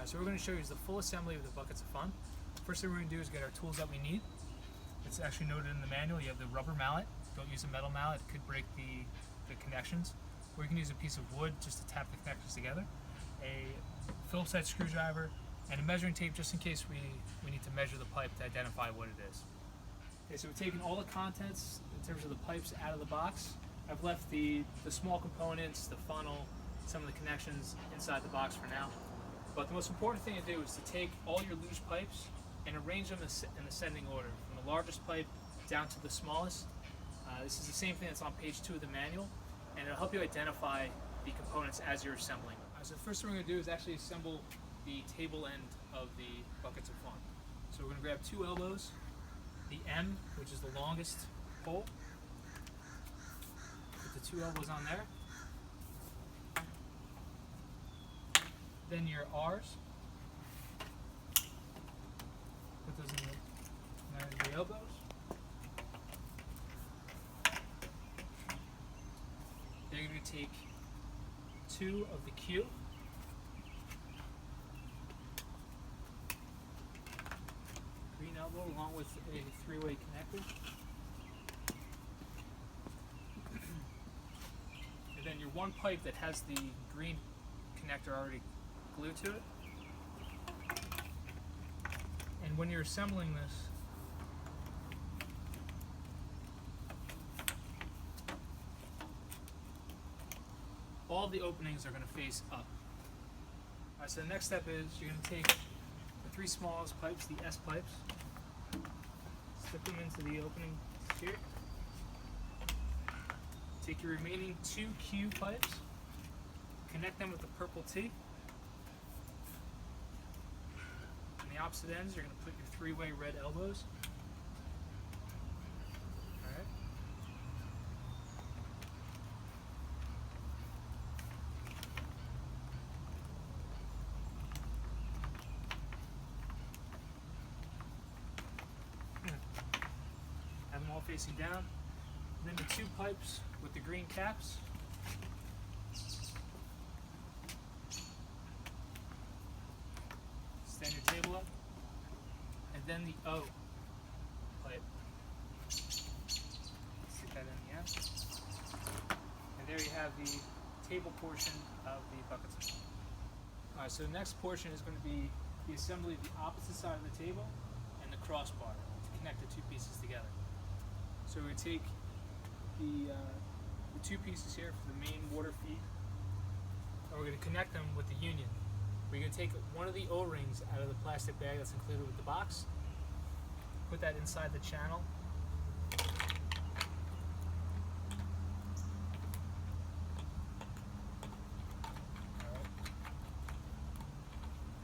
So we're going to show you the full assembly of the buckets of fun. First thing we're going to do is get our tools that we need. It's actually noted in the manual. You have the rubber mallet. Don't use a metal mallet, it could break the connections. Or you can use a piece of wood just to tap the connections together. A Phillips head screwdriver and a measuring tape just in case we need to measure the pipe to identify what it is. Okay, so we've taken all the contents in terms of the pipes out of the box. I've left the small components, the funnel, some of the connections inside the box for now. But the most important thing to do is to take all your loose pipes and arrange them in ascending order, from the largest pipe down to the smallest. This is the same thing that's on page 2 of the manual, and it'll help you identify the components as you're assembling. So the first thing we're going to do is actually assemble the table end of the buckets of fun. So we're going to grab 2 elbows, the M, which is the longest pole, put the 2 elbows on there. Then your R's, put those in the elbows. Then you're going to take 2 of the Q, green elbow, along with a 3-way connector. And then your one pipe that has the green connector already glued to it. And when you're assembling this, all the openings are going to face up. Alright, so the next step is you're going to take the 3 smallest pipes, the S pipes, slip them into the opening here. Take your remaining 2 Q pipes, connect them with the purple T. On the opposite ends, you're going to put your 3-way red elbows. Alright. Have them all facing down. And then the 2 pipes with the green caps. Stand your table up, and then the O pipe. Stick that in the end. And there you have the table portion of the buckets of fun. Alright, so the next portion is going to be the assembly of the opposite side of the table and the crossbar to connect the 2 pieces together. So we're going to take the 2 pieces here for the main water feed, and we're going to connect them with the union. We're going to take one of the O-rings out of the plastic bag that's included with the box, put that inside the channel,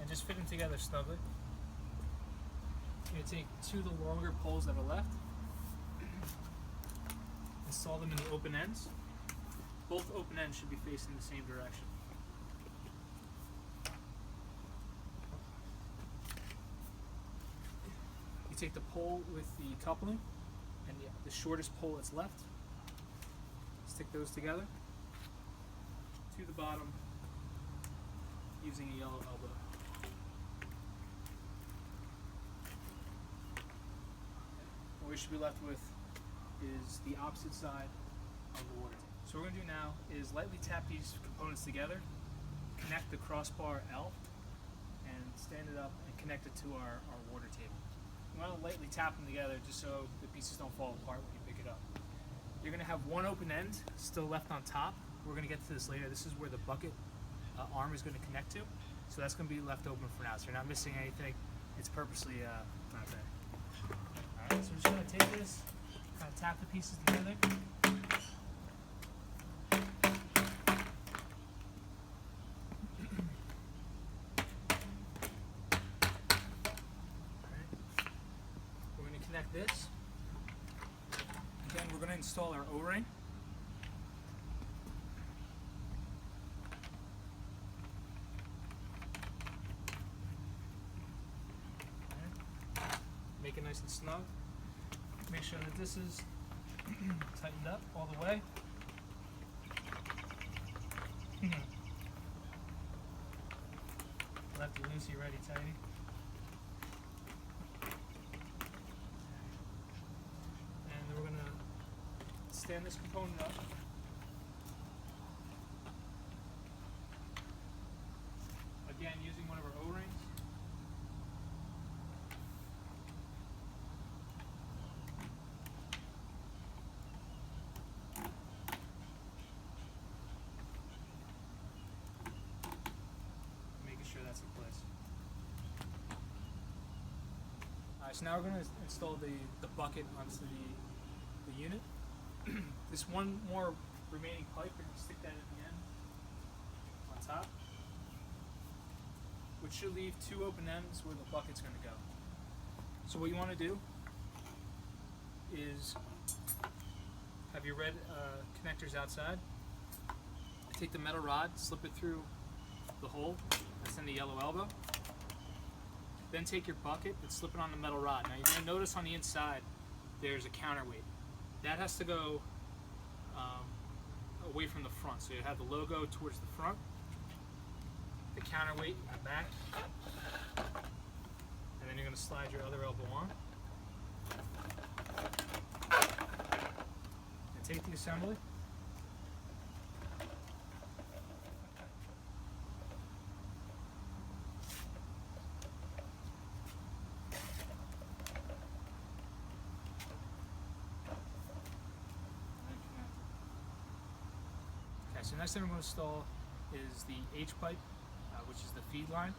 and just fit them together snugly. You're going to take 2 of the longer poles that are left, install them in the open ends. Both open ends should be facing the same direction. You take the pole with the coupling and the shortest pole that's left, stick those together to the bottom using a yellow elbow. What we should be left with is the opposite side of the water table. So what we're going to do now is lightly tap these components together, connect the crossbar L, and stand it up and connect it to our water table. You want to lightly tap them together just so the pieces don't fall apart when you pick it up. You're going to have one open end still left on top. We're going to get to this later. This is where the bucket arm is going to connect to. So that's going to be left open for now. So you're not missing anything. It's purposely not there. Alright, so we're just going to take this, kind of tap the pieces together. Connect this. Again, we're going to install our O-ring. Make it nice and snug. Make sure that this is tightened up all the way. Let Got the Lucy ready tidy. And then we're going to stand this component up. Again, using one of our O-rings. Making sure that's in place. Alright, so now we're going to install the bucket onto the unit. This one more remaining pipe, we're going to stick that at the end on top, which should leave two open ends where the bucket's going to go. So what you want to do is have your red connectors outside. Take the metal rod, slip it through the hole that's in the yellow elbow. Then take your bucket and slip it on the metal rod. Now you're going to notice on the inside there's a counterweight. That has to go away from the front. So you have the logo towards the front, the counterweight in the back, and then you're going to slide your other elbow on. And take the assembly. Okay, so next thing we're going to install is the H pipe, which is the feed line.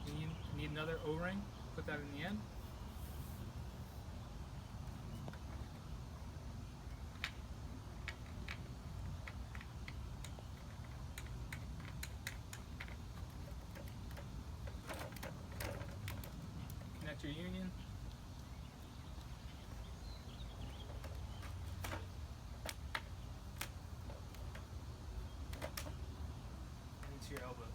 You need another O-ring, put that in the end. Connect your union. Into your elbows.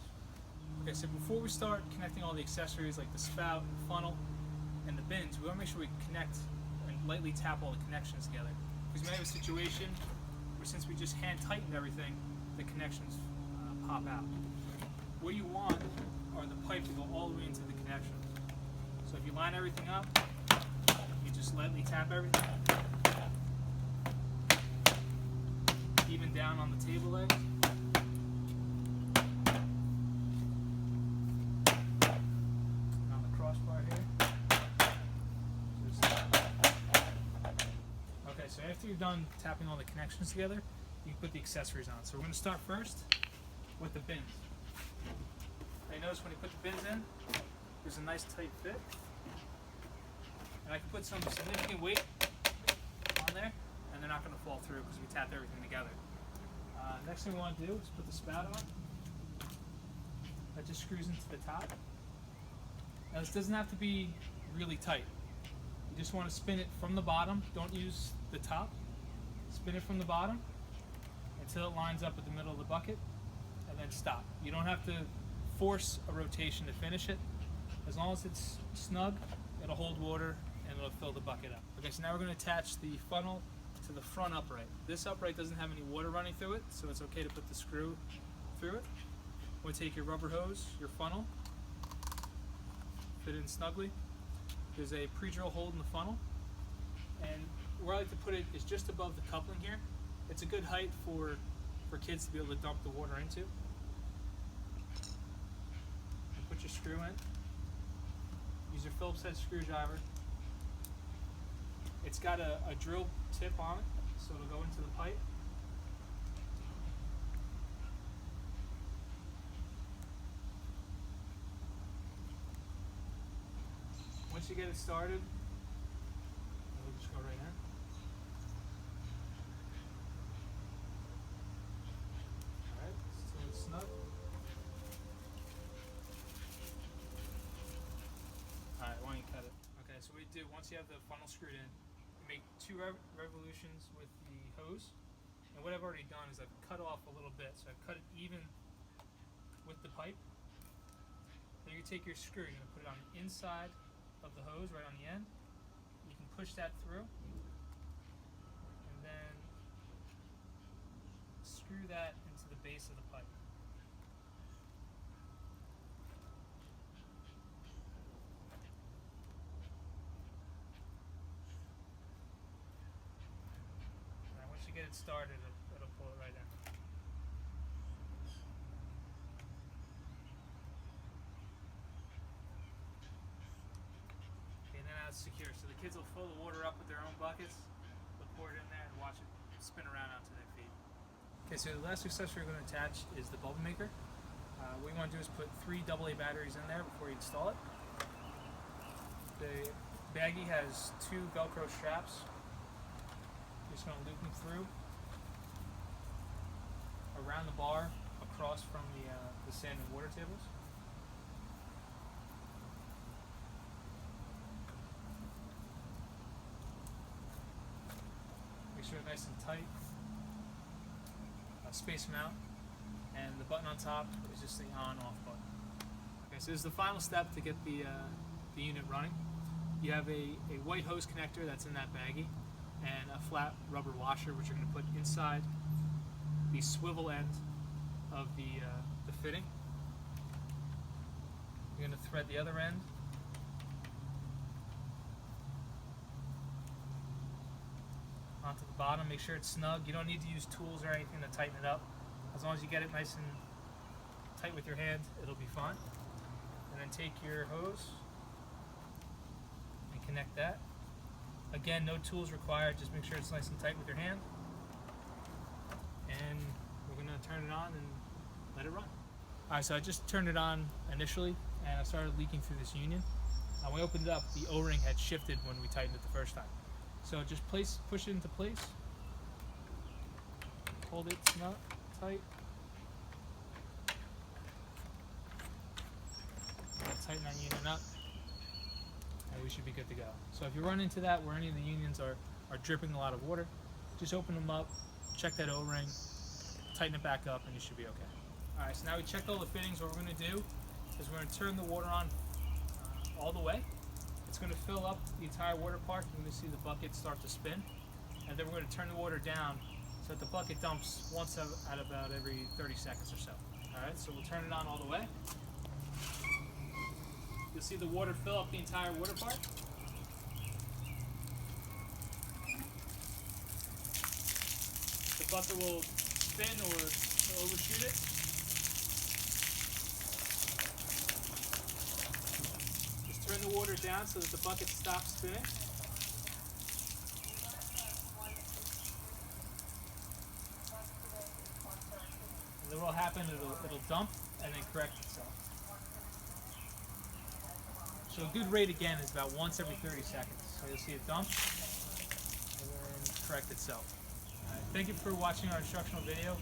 Okay, so before we start connecting all the accessories like the spout, funnel, and the bins, we want to make sure we connect and lightly tap all the connections together. Because we may have a situation where, since we just hand tightened everything, the connections pop out. What you want are the pipe to go all the way into the connections. So if you line everything up, you just lightly tap everything. Even down on the table legs. Crossbar here. Okay, so after you're done tapping all the connections together, you can put the accessories on. So we're going to start first with the bins. Now you notice when you put the bins in, there's a nice tight fit. And I can put some significant weight on there, and they're not going to fall through because we tapped everything together. Next thing we want to do is put the spout on. That just screws into the top. Now this doesn't have to be really tight. You just want to spin it from the bottom. Don't use the top. Spin it from the bottom until it lines up with the middle of the bucket, and then stop. You don't have to force a rotation to finish it. As long as it's snug, it'll hold water and it'll fill the bucket up. Okay, so now we're going to attach the funnel to the front upright. This upright doesn't have any water running through it, so it's okay to put the screw through it. We'll take your rubber hose, your funnel, fit in snugly. There's a pre-drill hole in the funnel, and where I like to put it is just above the coupling here. It's a good height for kids to be able to dump the water into. And put your screw in. Use your Phillips head screwdriver. It's got a drill tip on it, so it'll go into the pipe. Once you get it started, it'll just go right in. Alright, so it's snug. Alright, why don't you cut it? Okay, so what you do, once you have the funnel screwed in, you make 2 revolutions with the hose. And what I've already done is I've cut off a little bit, so I've cut it even with the pipe. Then you take your screw, you're going to put it on the inside of the hose, right on the end. You can push that through, and then screw that into the base of the pipe. hit start, it'll pull it right in. And then now it's secure. So the kids will fill the water up with their own buckets, they'll pour it in there and watch it spin around onto their feet. Okay, so the last accessory we're going to attach is the bubble maker. What you want to do is put 3 AA batteries in there before you install it. The baggie has 2 Velcro straps. You're just going to loop them through around the bar across from the sand and water tables. Make sure they're nice and tight. Space them out, and the button on top is just the on-off button. Okay, so this is the final step to get the unit running. You have a white hose connector that's in that baggie, and a flat rubber washer which you're going to put inside the swivel end of the fitting. You're going to thread the other end onto the bottom. Make sure it's snug. You don't need to use tools or anything to tighten it up. As long as you get it nice and tight with your hand, it'll be fine. And then take your hose and connect that. Again, no tools required. Just make sure it's nice and tight with your hand. And we're going to turn it on and let it run. Alright, so I just turned it on initially and I started leaking through this union. When we opened it up, the O-ring had shifted when we tightened it the first time. So just push it into place, hold it snug, tight, tighten that union up, and we should be good to go. So if you run into that where any of the unions are dripping a lot of water, just open them up, check that O-ring, tighten it back up, and you should be okay. Alright, so now we checked all the fittings. What we're going to do is we're going to turn the water on all the way. It's going to fill up the entire water park. You're going to see the bucket start to spin. And then we're going to turn the water down so that the bucket dumps once at about every 30 seconds or so. Alright, so we'll turn it on all the way. You'll see the water fill up the entire water park. The bucket will spin or overshoot it. Turn the water down so that the bucket stops spinning. And then what will happen, it'll dump and then correct itself. So a good rate again is about once every 30 seconds. So you'll see it dump and then correct itself. Thank you for watching our instructional video.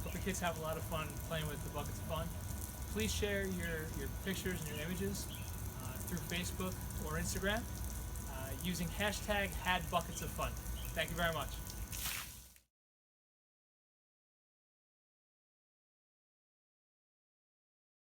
Hope the kids have a lot of fun playing with the Buckets of Fun. Please share your pictures and your images through Facebook or Instagram using hashtag #HadBucketsOfFun. Thank you very much.